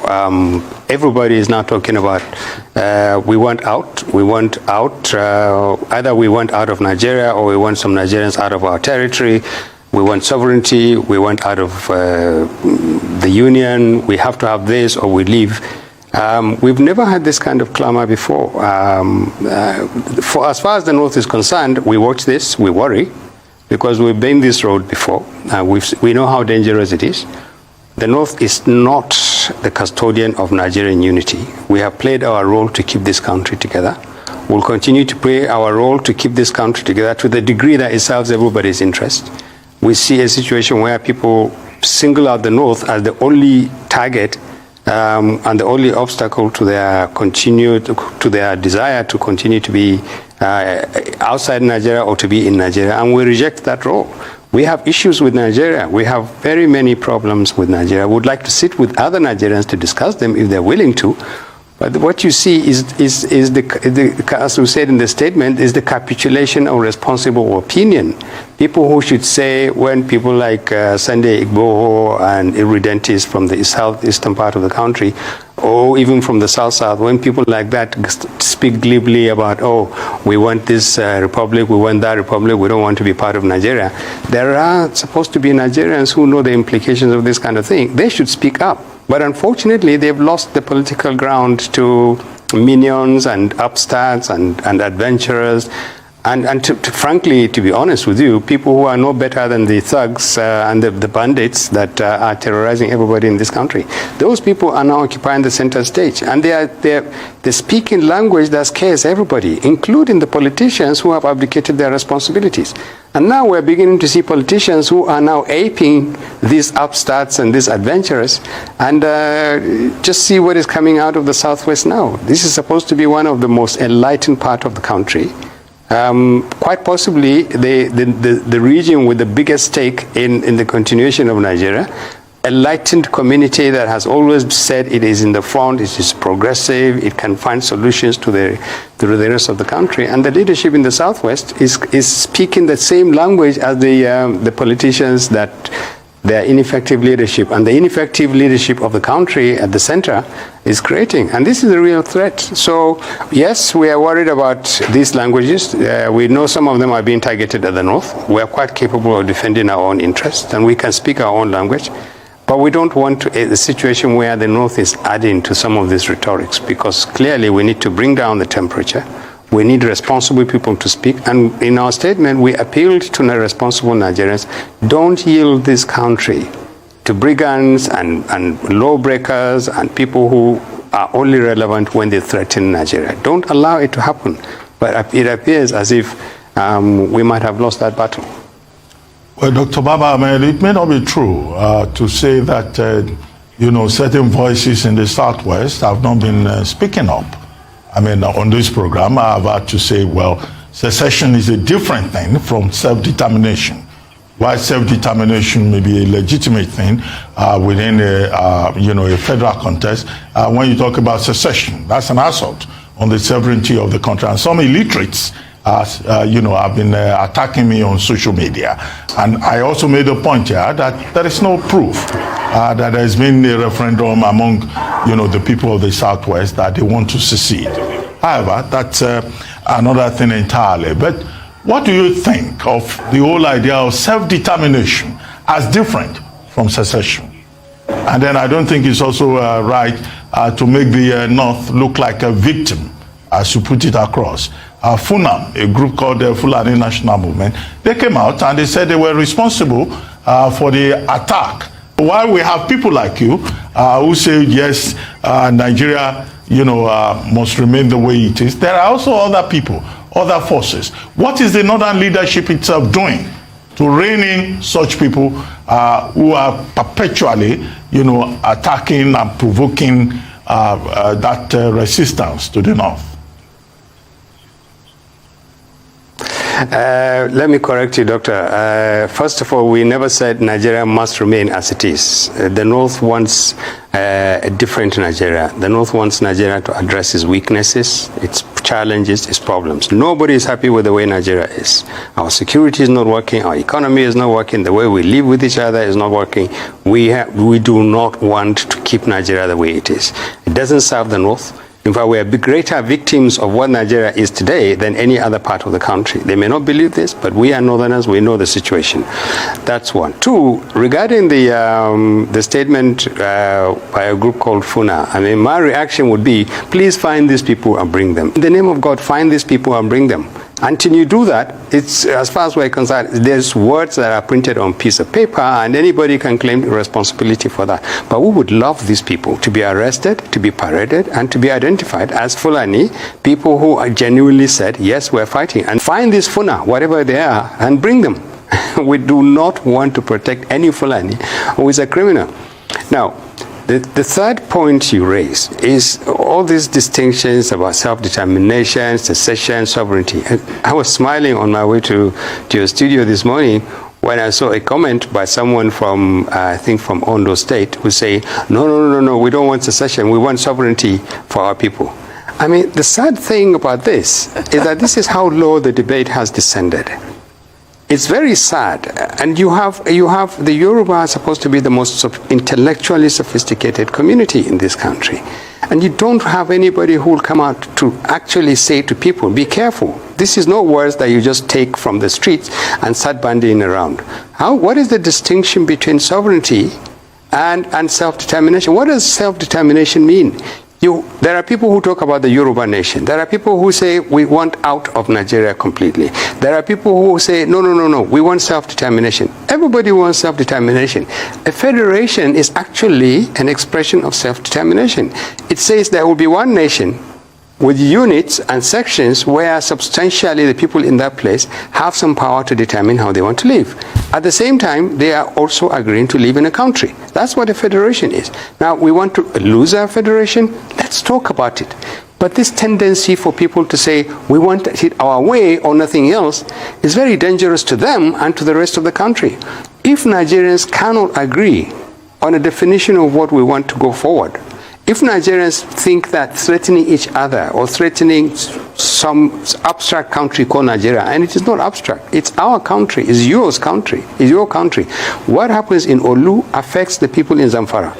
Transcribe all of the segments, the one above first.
everybody is now talking about we want out, either we want out of Nigeria or we want some Nigerians out of our territory. We want sovereignty, we want out of the union, we have to have this or we leave. We've never had this kind of clamor before. For as far as the North is concerned, we watch this, we worry, because we've been this road before. We know how dangerous it is. The North is not the custodian of Nigerian unity. We have played our role to keep this country together. We'll continue to play our role to keep this country together to the degree that it serves everybody's interest. We see a situation where people single out the North as the only target and the only obstacle to their desire to continue to be outside Nigeria or to be in Nigeria, and we reject that role. We have issues with Nigeria. We have very many problems with Nigeria. We would like to sit with other Nigerians to discuss them if they're willing to. But what you see is as we said in the statement, is the capitulation of responsible opinion. People who should say, when people like Sunday Igboho and irredentists from the southeastern part of the country, or even from the south, when people like that speak glibly about, oh, we want this republic, we want that republic, we don't want to be part of Nigeria. There are supposed to be Nigerians who know the implications of this kind of thing. They should speak up. But unfortunately, they've lost the political ground to minions and upstarts and adventurers. And frankly, to be honest with you, people who are no better than the thugs and the bandits that are terrorizing everybody in this country. Those people are now occupying the center stage. And they're speaking language that scares everybody, including the politicians who have abdicated their responsibilities. And now we're beginning to see politicians who are now aping these upstarts and these adventurers. And just see what is coming out of the Southwest now. This is supposed to be one of the most enlightened part of the country. Quite possibly the region with the biggest stake in the continuation of Nigeria. Enlightened community that has always said it is in the front, it is progressive, it can find solutions to the rest of the country. And the leadership in the Southwest is speaking the same language as the politicians that their ineffective leadership and the ineffective leadership of the country at the center is creating. And this is a real threat. So, yes, we are worried about these languages. We know some of them are being targeted at the North. We are quite capable of defending our own interests, and we can speak our own language. But we don't want a situation where the North is adding to some of these rhetorics, because clearly we need to bring down the temperature. We need responsible people to speak. And in our statement, we appealed to the responsible Nigerians, don't yield this country to brigands and lawbreakers and people who are only relevant when they threaten Nigeria. Don't allow it to happen. But it appears as if we might have lost that battle. Well, Dr. Baba, it may not be true to say that, certain voices in the Southwest have not been speaking up. On this program, I've had to say, well, secession is a different thing from self-determination. While self-determination may be a legitimate thing within a federal context, when you talk about secession, that's an assault on the sovereignty of the country. And some illiterates have been attacking me on social media. And I also made a point here that there is no proof that there has been a referendum among, the people of the Southwest that they want to secede. However, that's another thing entirely. But what do you think of the whole idea of self-determination as different from secession? And then I don't think it's also right to make the North look like a victim, as you put it across. FUNAM, a group called the Fulani National Movement, they came out and they said they were responsible for the attack. While we have people like you who say, yes, Nigeria must remain the way it is, there are also other people, other forces. What is the Northern leadership itself doing to rein in such people who are perpetually, attacking and provoking that resistance to the North? Let me correct you, Doctor. First of all, we never said Nigeria must remain as it is. The North wants a different Nigeria. The North wants Nigeria to address its weaknesses, its challenges, its problems. Nobody is happy with the way Nigeria is. Our security is not working. Our economy is not working. The way we live with each other is not working. We do not want to keep Nigeria the way it is. It doesn't serve the North. In fact, we are greater victims of what Nigeria is today than any other part of the country. They may not believe this, but we are Northerners, we know the situation. That's one. Two, regarding the statement by a group called FUNA, I mean, my reaction would be, please find these people and bring them. In the name of God, find these people and bring them. Until you do that, it's, as far as we're concerned, there's words that are printed on a piece of paper and anybody can claim responsibility for that. But we would love these people to be arrested, to be paraded, and to be identified as Fulani, people who are genuinely said, yes, we're fighting. And find this Funa, whatever they are, and bring them. We do not want to protect any Fulani who is a criminal. Now, the third point you raise is all these distinctions about self-determination, secession, sovereignty. I was smiling on my way to your studio this morning when I saw a comment by someone from, I think from Ondo State, who say, no, we don't want secession, we want sovereignty for our people. I mean, the sad thing about this is that this is how low the debate has descended. It's very sad, and you have the Yoruba are supposed to be the most intellectually sophisticated community in this country, and you don't have anybody who will come out to actually say to people, be careful. This is not words that you just take from the streets and start bandying around. What is the distinction between sovereignty and self-determination? What does self-determination mean? There are people who talk about the Yoruba nation. There are people who say we want out of Nigeria completely. There are people who say, no, we want self-determination. Everybody wants self-determination. A federation is actually an expression of self-determination. It says there will be one nation with units and sections where substantially the people in that place have some power to determine how they want to live. At the same time, they are also agreeing to live in a country. That's what a federation is. Now, we want to lose our federation? Let's talk about it. But this tendency for people to say, we want it our way or nothing else, is very dangerous to them and to the rest of the country. If Nigerians cannot agree on a definition of what we want to go forward, if Nigerians think that threatening each other or threatening some abstract country called Nigeria, and it is not abstract, it's our country, it's yours country, it's your country. What happens in Olu affects the people in Zamfara.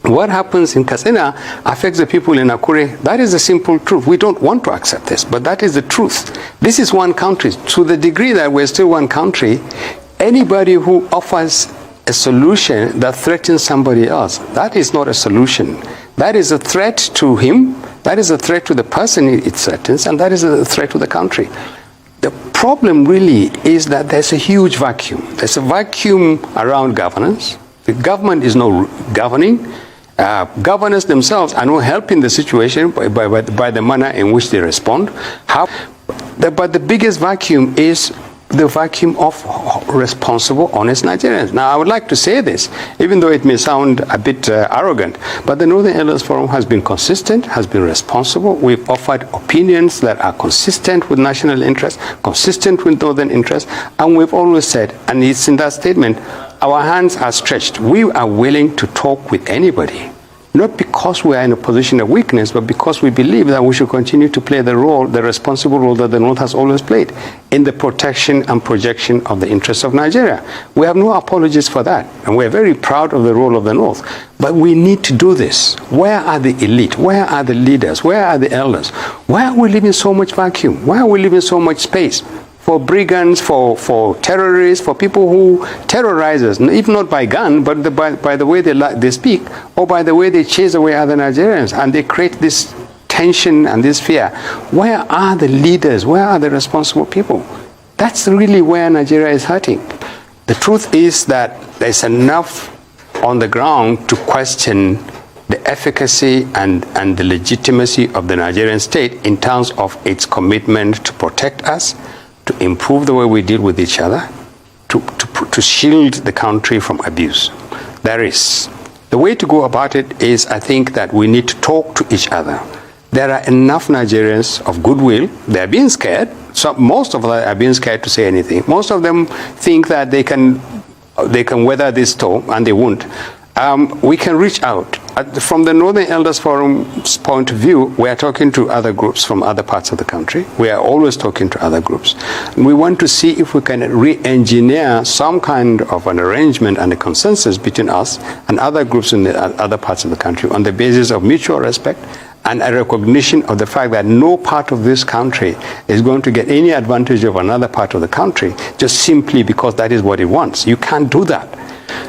What happens in Katsina affects the people in Akure. That is the simple truth. We don't want to accept this, but that is the truth. This is one country. To the degree that we're still one country, anybody who offers a solution that threatens somebody else, that is not a solution. That is a threat to him, that is a threat to the person it threatens, and that is a threat to the country. The problem really is that there's a huge vacuum. There's a vacuum around governance. The government is not governing. Governors themselves are not helping the situation by the manner in which they respond. But the biggest vacuum is the vacuum of responsible, honest Nigerians. Now, I would like to say this, even though it may sound a bit arrogant, but the Northern Elders Forum has been consistent, has been responsible. We've offered opinions that are consistent with national interest, consistent with Northern interest, and we've always said, and it's in that statement, our hands are stretched. We are willing to talk with anybody. Not because we are in a position of weakness, but because we believe that we should continue to play the role, the responsible role that the North has always played in the protection and projection of the interests of Nigeria. We have no apologies for that, and we're very proud of the role of the North. But we need to do this. Where are the elite? Where are the leaders? Where are the elders? Why are we leaving so much vacuum? Why are we leaving so much space for brigands, for terrorists, for people who terrorize us, if not by gun, but by the way they speak, or by the way they chase away other Nigerians, and they create this tension and this fear? Where are the leaders? Where are the responsible people? That's really where Nigeria is hurting. The truth is that there's enough on the ground to question the efficacy and the legitimacy of the Nigerian state in terms of its commitment to protect us, to improve the way we deal with each other, to shield the country from abuse. The way to go about it is, I think, that we need to talk to each other. there are enough Nigerians of goodwill. They're being scared. So most of them are being scared to say anything. Most of them think that they can weather this storm, and they won't. We can reach out. From the Northern Elders Forum's point of view, we are talking to other groups from other parts of the country. We are always talking to other groups. We want to see if we can re-engineer some kind of an arrangement and a consensus between us and other groups in the other parts of the country on the basis of mutual respect and a recognition of the fact that no part of this country is going to get any advantage of another part of the country just simply because that is what it wants. You can't do that.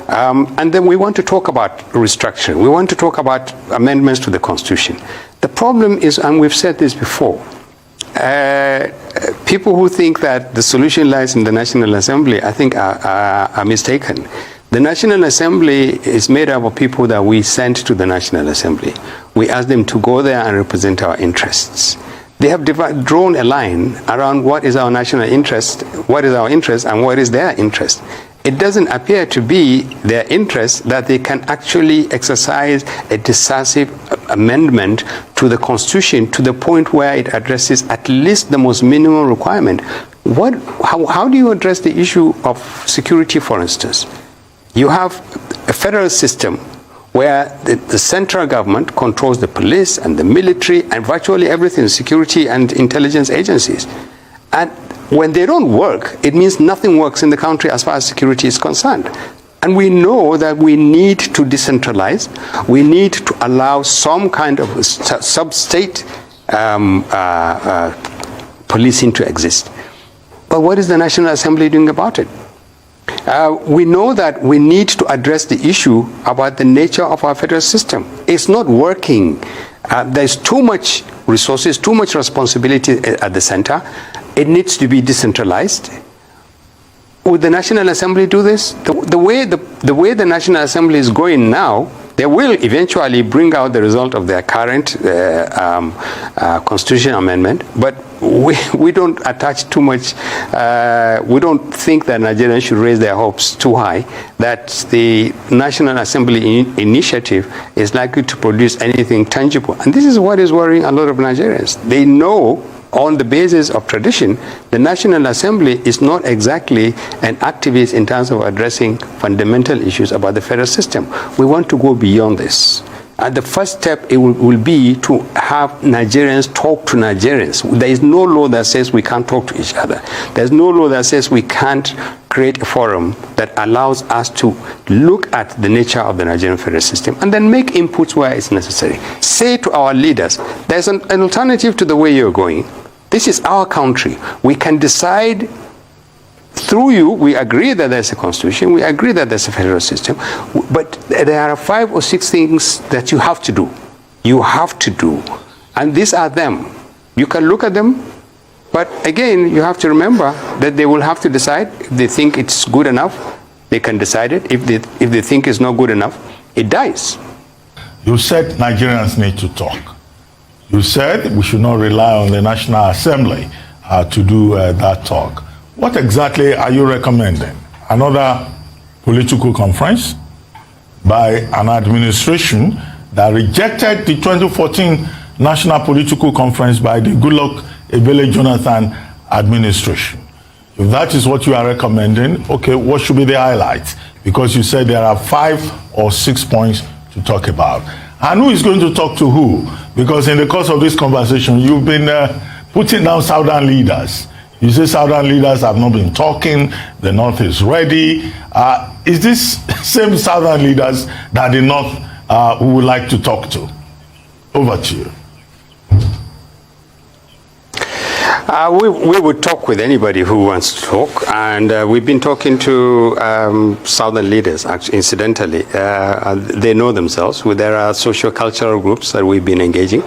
And then we want to talk about restructuring. We want to talk about amendments to the Constitution. The problem is, and we've said this before, people who think that the solution lies in the National Assembly, I think are mistaken. The National Assembly is made up of people that we sent to the National Assembly. We ask them to go there and represent our interests. They have drawn a line around what is our national interest, what is our interest, and what is their interest. It doesn't appear to be their interest that they can actually exercise a decisive amendment to the Constitution to the point where it addresses at least the most minimum requirement. How do you address the issue of security, for instance? You have a federal system where the central government controls the police and the military and virtually everything, security and intelligence agencies. And when they don't work, it means nothing works in the country as far as security is concerned. And we know that we need to decentralize. We need to allow some kind of sub-state policing to exist. But what is the National Assembly doing about it? We know that we need to address the issue about the nature of our federal system. It's not working. There's too much resources, too much responsibility at the center. It needs to be decentralized. Would the National Assembly do this? The way the National Assembly is going now, they will eventually bring out the result of their current constitutional amendment, but we don't attach too much, we don't think that Nigerians should raise their hopes too high, that the National Assembly initiative is likely to produce anything tangible. And this is what is worrying a lot of Nigerians. They know on the basis of tradition, the National Assembly is not exactly an activist in terms of addressing fundamental issues about the federal system. We want to go beyond this. And the first step will be to have Nigerians talk to Nigerians. There is no law that says we can't talk to each other. There's no law that says we can't create a forum that allows us to look at the nature of the Nigerian federal system and then make inputs where it's necessary. Say to our leaders, there's an alternative to the way you're going. This is our country. We can decide through you. We agree that there's a constitution. We agree that there's a federal system. But there are 5 or 6 things that you have to do. You have to do. And these are them. You can look at them, but again, you have to remember that they will have to decide. If they think it's good enough, they can decide it. If they think it's not good enough, it dies. You said Nigerians need to talk. You said we should not rely on the National Assembly to do that talk. What exactly are you recommending? Another political conference by an administration that rejected the 2014 National Political Conference by the Goodluck Ebele Jonathan administration. If that is what you are recommending, okay, what should be the highlights? Because you said there are 5 or 6 points to talk about. And who is going to talk to who? Because in the course of this conversation, you've been putting down Southern leaders. You say Southern leaders have not been talking, the North is ready. Is this same Southern leaders that the North who would like to talk to? Over to you. We would talk with anybody who wants to talk, and we've been talking to Southern leaders, actually, incidentally. They know themselves. There are socio-cultural groups that we've been engaging,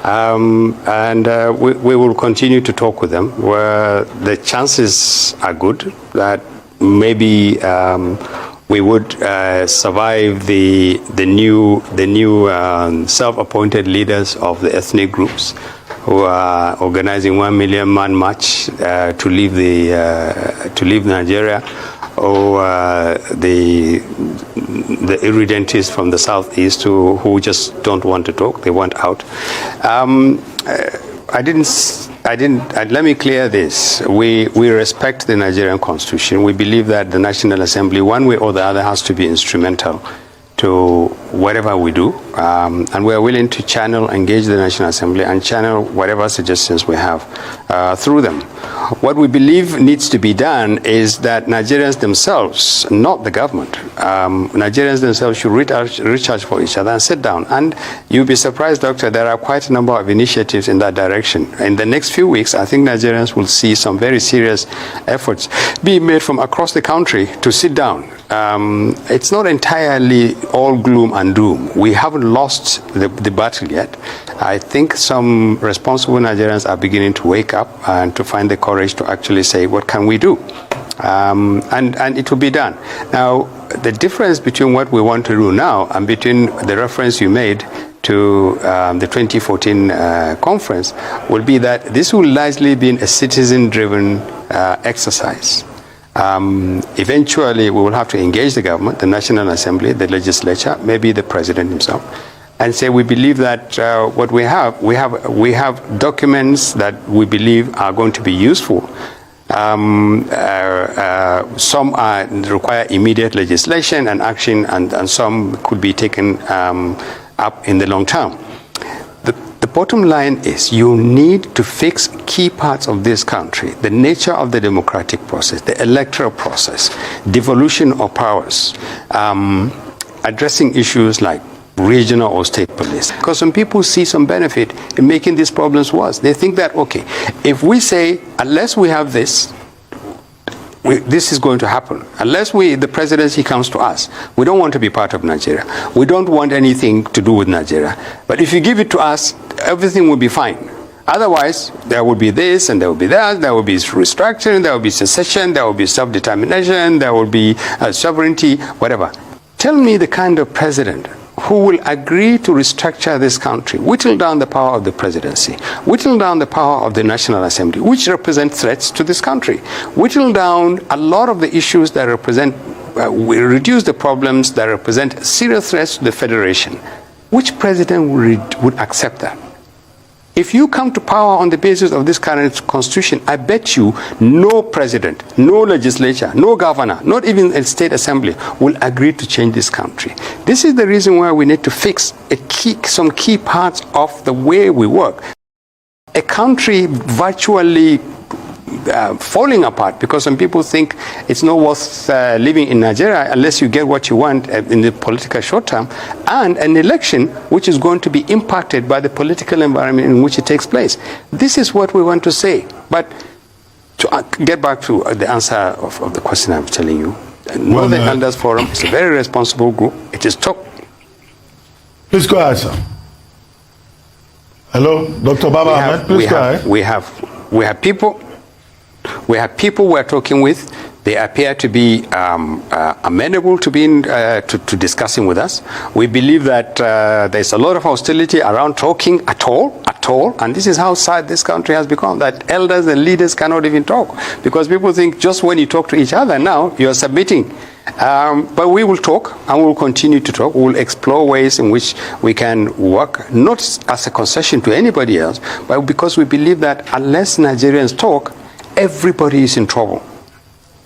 and we will continue to talk with them, where the chances are good that maybe we would survive the new self-appointed leaders of the ethnic groups who are organizing 1 million man march to leave Nigeria. or the irredentists from the southeast who just don't want to talk. They want out. Let me clear this. We respect the Nigerian Constitution. We believe that the National Assembly, one way or the other, has to be instrumental to whatever we do. And we are willing to engage the National Assembly and channel whatever suggestions we have through them. What we believe needs to be done is that Nigerians themselves, not the government, Nigerians themselves should reach out for each other and sit down. And you'll be surprised, Doctor, there are quite a number of initiatives in that direction. In the next few weeks, I think Nigerians will see some very serious efforts being made from across the country to sit down. It's not entirely all gloom and doom. We haven't lost the battle yet. I think some responsible Nigerians are beginning to wake up and to find the courage to actually say, what can we do? And it will be done. Now, the difference between what we want to do now and between the reference you made to the 2014 conference will be that this will largely be a citizen-driven exercise. Eventually, we will have to engage the government, the National Assembly, the legislature, maybe the president himself, and say we believe that what we have documents that we believe are going to be useful. Some require immediate legislation and action, and some could be taken up in the long term. The bottom line is you need to fix key parts of this country, the nature of the democratic process, the electoral process, devolution of powers, addressing issues like regional or state police. Because some people see some benefit in making these problems worse. They think that, okay, if we say, unless we have this, this is going to happen. Unless the presidency comes to us, we don't want to be part of Nigeria. We don't want anything to do with Nigeria. But if you give it to us, everything will be fine. Otherwise, there will be this and there will be that, there will be restructuring, there will be secession, there will be self-determination, there will be sovereignty, whatever. Tell me the kind of president who will agree to restructure this country, whittle down the power of the presidency, whittle down the power of the National Assembly, which represent threats to this country, whittle down a lot of the issues that will reduce the problems that represent serious threats to the Federation. Which president would accept that? If you come to power on the basis of this current constitution, I bet you no president, no legislature, no governor, not even a state assembly will agree to change this country. This is the reason why we need to fix some key parts of the way we work. A country virtually falling apart because some people think it's not worth living in Nigeria unless you get what you want in the political short term, and an election which is going to be impacted by the political environment in which it takes place. This is what we want to say. But to get back to the answer of the question I'm telling you, Northern Elders Forum is a very responsible group. It is top. Please go ahead, sir. Hello, Dr. Baba Ahmed, please go ahead. We have people we're talking with. They appear to be amenable to being to discussing with us. We believe that there's a lot of hostility around talking at all, and this is how sad this country has become, that elders and leaders cannot even talk, because people think just when you talk to each other now, you're submitting. But we will talk, and we will continue to talk. We will explore ways in which we can work, not as a concession to anybody else, but because we believe that unless Nigerians talk, everybody is in trouble.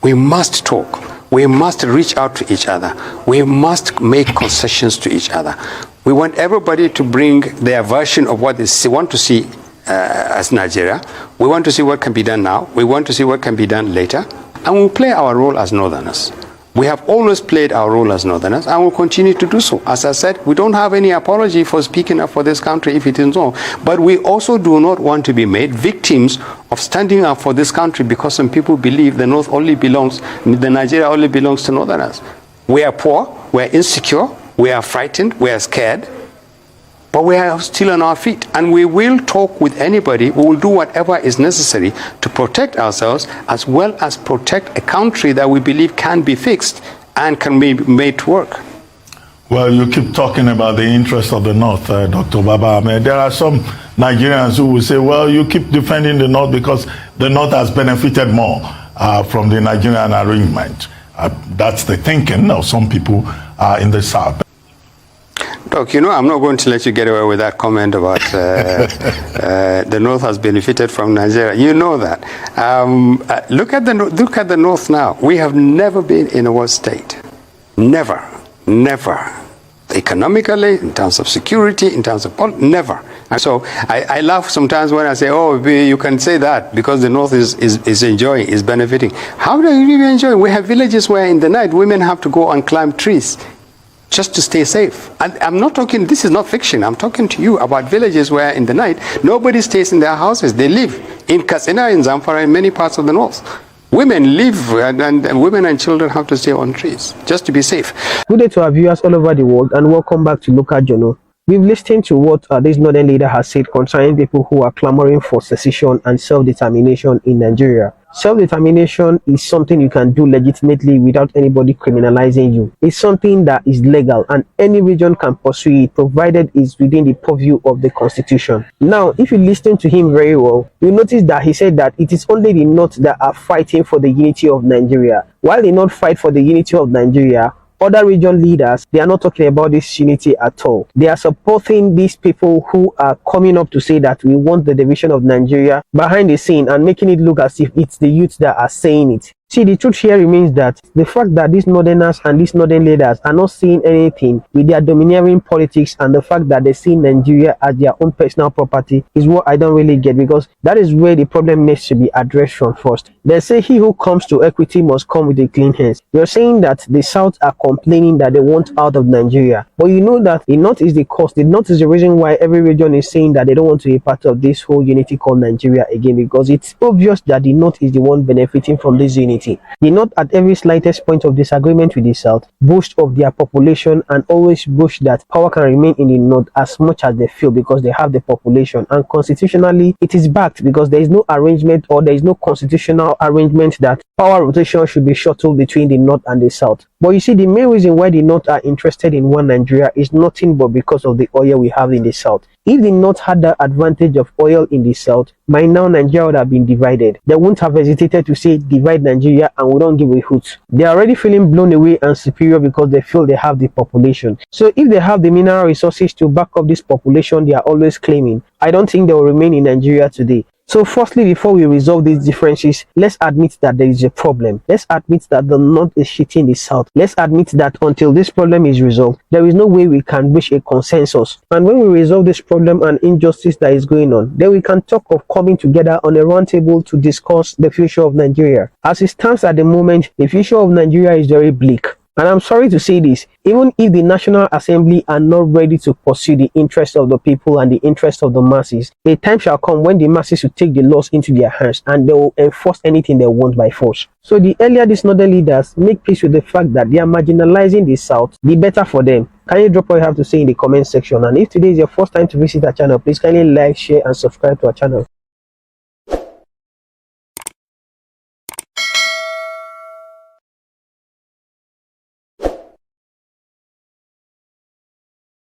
We must talk. We must reach out to each other. We must make concessions to each other. We want everybody to bring their version of what they want to see as Nigeria. We want to see what can be done now. We want to see what can be done later. And we'll play our role as Northerners. We have always played our role as Northerners, and will continue to do so. As I said, we don't have any apology for speaking up for this country if it is so. But we also do not want to be made victims of standing up for this country because some people believe the North only belongs, the Nigeria only belongs to Northerners. We are poor, we are insecure, we are frightened, we are scared, but we are still on our feet, and we will talk with anybody. We will do whatever is necessary to protect ourselves, as well as protect a country that we believe can be fixed and can be made to work. Well, you keep talking about the interest of the North, Dr. Baba Ahmed. There are some Nigerians who will say, well, you keep defending the North because the North has benefited more from the Nigerian arrangement. That's the thinking of some people in the South. Look, I'm not going to let you get away with that comment about the North has benefited from Nigeria. You know that. Look at the North now. We have never been in a worse state. Never. Economically, in terms of security, in terms of politics, never. And so I laugh sometimes when I say, oh, you can say that because the North is enjoying, is benefiting. How do you really enjoy? We have villages where in the night women have to go and climb trees just to stay safe. And I'm not talking, this is not fiction, I'm talking to you about villages where in the night nobody stays in their houses. They live in Katsina, in Zamfara, in many parts of the North. Women live and women and children have to stay on trees just to be safe. Good day to our viewers all over the world and welcome back to Local Journal. We've listened to what this northern leader has said concerning people who are clamoring for secession and self-determination in Nigeria. Self-determination is something you can do legitimately without anybody criminalizing you. It's something that is legal and any region can pursue it provided it's within the purview of the constitution. Now, if you listen to him very well, you notice that he said that it is only the North that are fighting for the unity of Nigeria. While they not fight for the unity of Nigeria, other region leaders, they are not talking about this unity at all. They are supporting these people who are coming up to say that we want the division of Nigeria behind the scene and making it look as if it's the youth that are saying it. See, the truth here remains that the fact that these northerners and these northern leaders are not seeing anything with their domineering politics and the fact that they see Nigeria as their own personal property is what I don't really get, because that is where the problem needs to be addressed from first. They say he who comes to equity must come with a clean hands. You're saying that the South are complaining that they want out of Nigeria, but you know that the North is the cause. The North is the reason why every region is saying that they don't want to be part of this whole unity called Nigeria again, because it's obvious that the North is the one benefiting from this unity. The North, at every slightest point of disagreement with the South, boast of their population and always boast that power can remain in the North as much as they feel because they have the population, and constitutionally it is backed because there is no arrangement or there is no constitutional arrangement that power rotation should be shuttled between the North and the South. But you see, the main reason why the North are interested in one Nigeria is nothing but because of the oil we have in the South. If the North had the advantage of oil in the South, by now Nigeria would have been divided. They wouldn't have hesitated to say divide Nigeria and we don't give a hoot. They are already feeling blown away and superior because they feel they have the population. So if they have the mineral resources to back up this population they are always claiming, I don't think they will remain in Nigeria today. So firstly, before we resolve these differences, let's admit that there is a problem. Let's admit that the North is shitting the South. Let's admit that until this problem is resolved, there is no way we can reach a consensus. And when we resolve this problem and injustice that is going on, then we can talk of coming together on a round table to discuss the future of Nigeria. As it stands at the moment, the future of Nigeria is very bleak. And I'm sorry to say this, even if the National Assembly are not ready to pursue the interests of the people and the interests of the masses, a time shall come when the masses will take the laws into their hands and they will enforce anything they want by force. So the earlier these northern leaders make peace with the fact that they are marginalizing the South, the better for them. Can you drop what you have to say in the comment section? And if today is your first time to visit our channel, please kindly like, share and subscribe to our channel.